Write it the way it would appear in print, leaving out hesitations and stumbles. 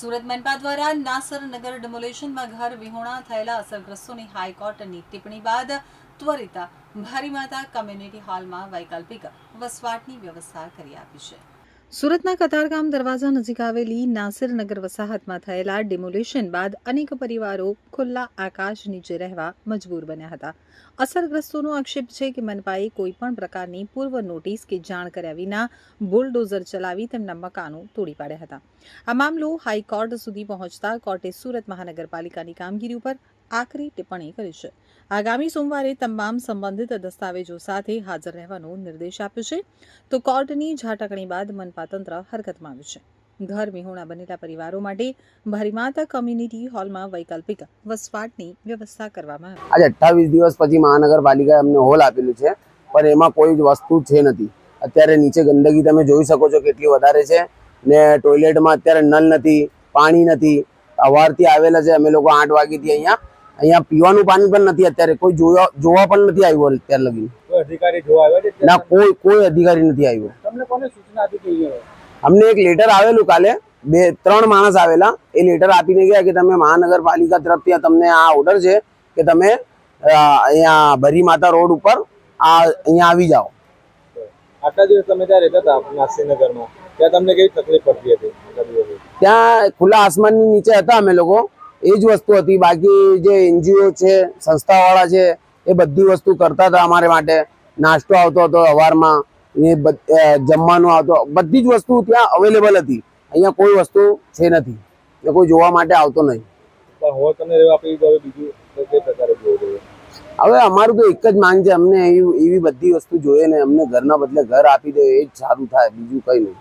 સુરત મનપા દ્વારા નાસરનગર ડિમોલેશનમાં ઘર વિહોણા થયેલા અસરગ્રસ્તોની હાઈકોર્ટની ટિપ્પણી બાદ ત્વરિત ભારીમાતા કમ્યુનિટી હોલમાં વૈકલ્પિક વસવાટની વ્યવસ્થા કરી આપી છે। સુરતના કતારગામ દરવાજા નજીક આવેલી નાસિરનગર વસાહતમાં થયેલા ડિમોલેશન બાદ અનેક પરિવારો ખુલ્લા આકાશ નીચે રહેવા મજબૂર બન્યા હતા। અસરગ્રસ્તોનો આક્ષેપ છે કે મનપાએ કોઈપણ પ્રકારની પૂર્વ નોટિસ કે જાણ કર્યા વિના બુલડોઝર ચલાવી તેમના મકાનો તોડી પાડ્યા હતા। આ મામલો હાઈકોર્ટ સુધી પહોંચતા કોર્ટે સુરત મહાનગરપાલિકાની કામગીરી ઉપર આકરી ટિપ્પણી કરી છે। આગામી સોમવારે તમામ સંબંધિત દસ્તાવેજો સાથે હાજર રહેવાનો નિર્દેશ આપ્યો છે, તો કોર્ટની ઝાટકણી બાદ મનપા તંત્ર હરકતમાં આવ્યું છે। ઘર વિહોણા બનેલા પરિવારો માટે ભારીમાતા કમ્યુનિટી હોલમાં વૈકલ્પિક વસવાટની વ્યવસ્થા કરવામાં આવી। आज 28 દિવસ પછી મહાનગરપાલિકાએ અમને હોલ આપેલું છે, પણ એમાં કોઈ જ વસ્તુ છે નથી। અત્યારે નીચે ગંદકી તમે જોઈ શકો છો કેટલી વધારે છે ને ટોયલેટમાં અત્યારે નળ નથી, પાણી નથી। સવારથી આવેલા છે અમે લોકો 8 વાગ્યાથી અહીંયા પીવાનું પાણી પણ નથી। અત્યારે કોઈ જોવા પણ નથી આવ્યો। અત્યારે લગી કોઈ અધિકારી જોવા આવ્યો છે? ના, કોઈ અધિકારી નથી આવ્યો। તમને કોને સૂચના આપી કે અમને એક લેટર આવેલું કાલે, 2-3 માણસ આવેલા, એ લેટર આપીને ગયા કે તમે મહાનગરપાલિકા તરફથી તમને આ ઓર્ડર છે કે તમે અહીંયા ભરીમાતા રોડ ઉપર અહીંયા આવી જાઓ। આટલા દિવસ તમે ત્યાં રહેતા હતા નાસિરનગરમાં, ત્યાં તમને કેવી તકલીફ પડતી હતી? ત્યાં ખુલ્લા આસમાનની નીચે હતા અમે લોકો, એ જ વસ્તુ હતી। બાકી જે એનજીઓ છે, સંસ્થાવાળા છે, એ બધી વસ્તુ કરતા હતા અમારે માટે। નાસ્તો આવતો હતો સવારમાં, જમવાનું આવતો, બધી જ વસ્તુ ત્યાં અવેલેબલ હતી। અહીંયા કોઈ વસ્તુ છે નથી ને કોઈ જોવા માટે આવતો નહીં। હોલ તમને રહેવા આપી દીધો, હવે બીજું કઈ પ્રકારે જોવું જોઈએ? હવે અમારું તો એક જ માંગ છે, અમને એવી બધી વસ્તુ જોઈએ ને, અમને ઘરના બદલે ઘર આપી દે, એ જ સારું થાય, બીજું કંઈ નહીં।